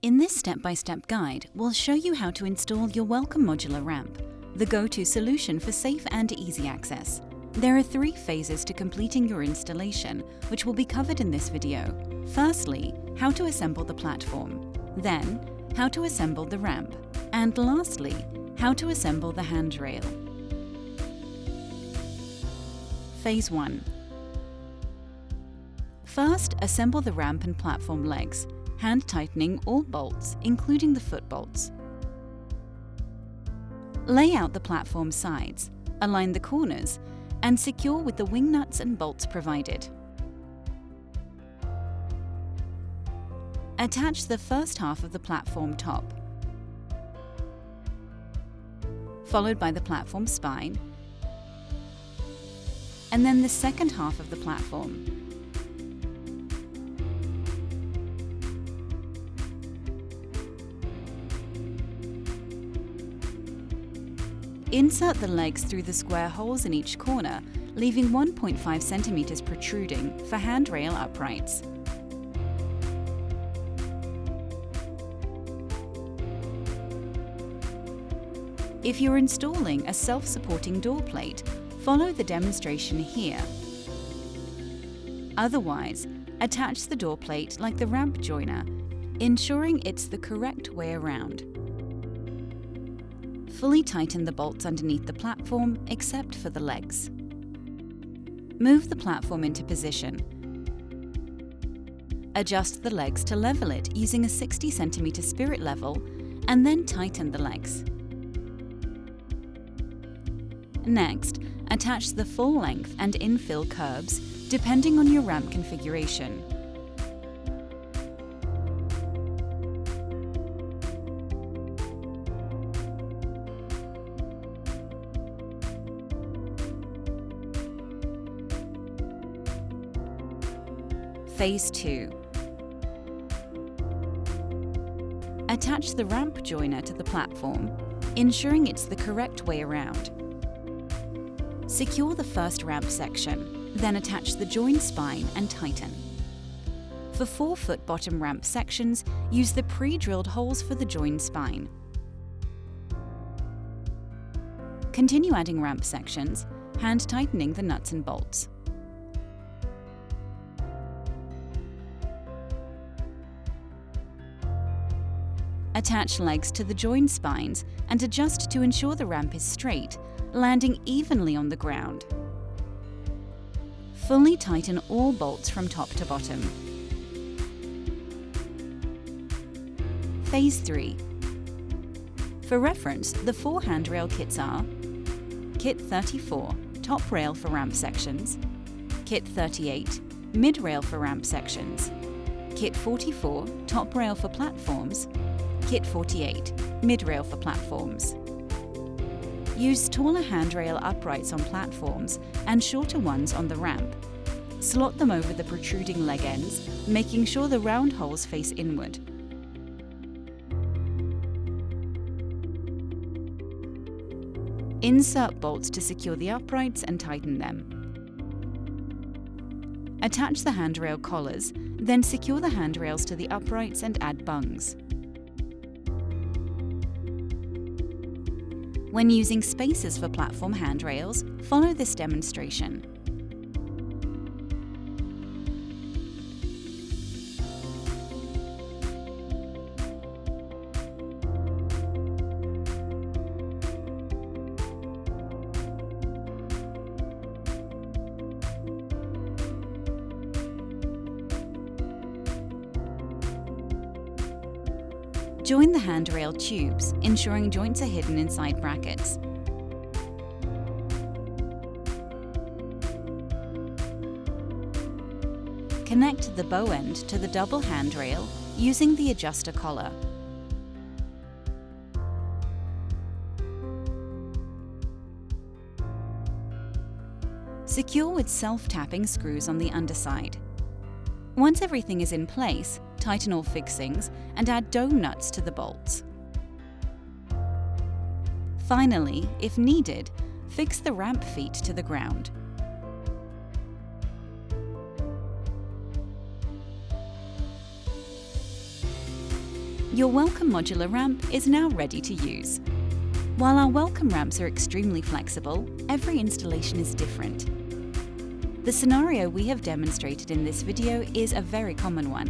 In this step-by-step guide, we'll show you how to install your Welcome Modular Ramp, the go-to solution for safe and easy access. There are 3 phases to completing your installation, which will be covered in this video. Firstly, how to assemble the platform. Then, how to assemble the ramp. And lastly, how to assemble the handrail. Phase 1. First, assemble the ramp and platform legs, hand tightening all bolts, including the foot bolts. Lay out the platform sides, align the corners, and secure with the wing nuts and bolts provided. Attach the first half of the platform top, followed by the platform spine, and then the second half of the platform. Insert the legs through the square holes in each corner, leaving 1.5 centimeters protruding for handrail uprights. If you're installing a self-supporting door plate, follow the demonstration here. Otherwise, attach the door plate like the ramp joiner, ensuring it's the correct way around. Fully tighten the bolts underneath the platform, except for the legs. Move the platform into position. Adjust the legs to level it using a 60 cm spirit level, and then tighten the legs. Next, attach the full length and infill Kerbs, depending on your ramp configuration. Phase 2. Attach the ramp joiner to the platform, ensuring it's the correct way around. Secure the first ramp section, then attach the join spine and tighten. For 4-foot bottom ramp sections, use the pre-drilled holes for the join spine. Continue adding ramp sections, hand tightening the nuts and bolts. Attach legs to the join spines and adjust to ensure the ramp is straight, landing evenly on the ground. Fully tighten all bolts from top to bottom. Phase 3. For reference, the 4 handrail kits are Kit 34, top rail for ramp sections, Kit 38, mid rail for ramp sections, Kit 44, top rail for platforms, Kit 48, mid-rail for platforms. Use taller handrail uprights on platforms and shorter ones on the ramp. Slot them over the protruding leg ends, making sure the round holes face inward. Insert bolts to secure the uprights and tighten them. Attach the handrail collars, then secure the handrails to the uprights and add bungs. When using spacers for platform handrails, follow this demonstration. Join the handrail tubes, ensuring joints are hidden inside brackets. Connect the bow end to the double handrail using the adjuster collar. Secure with self-tapping screws on the underside. Once everything is in place, tighten all fixings and add dome nuts to the bolts. Finally, if needed, fix the ramp feet to the ground. Your Welcome Modular Ramp is now ready to use. While our welcome ramps are extremely flexible, every installation is different. The scenario we have demonstrated in this video is a very common one.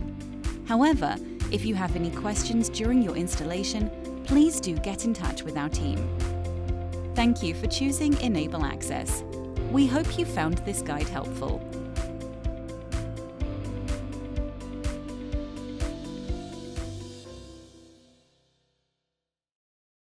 However, if you have any questions during your installation, please do get in touch with our team. Thank you for choosing Enable Access. We hope you found this guide helpful.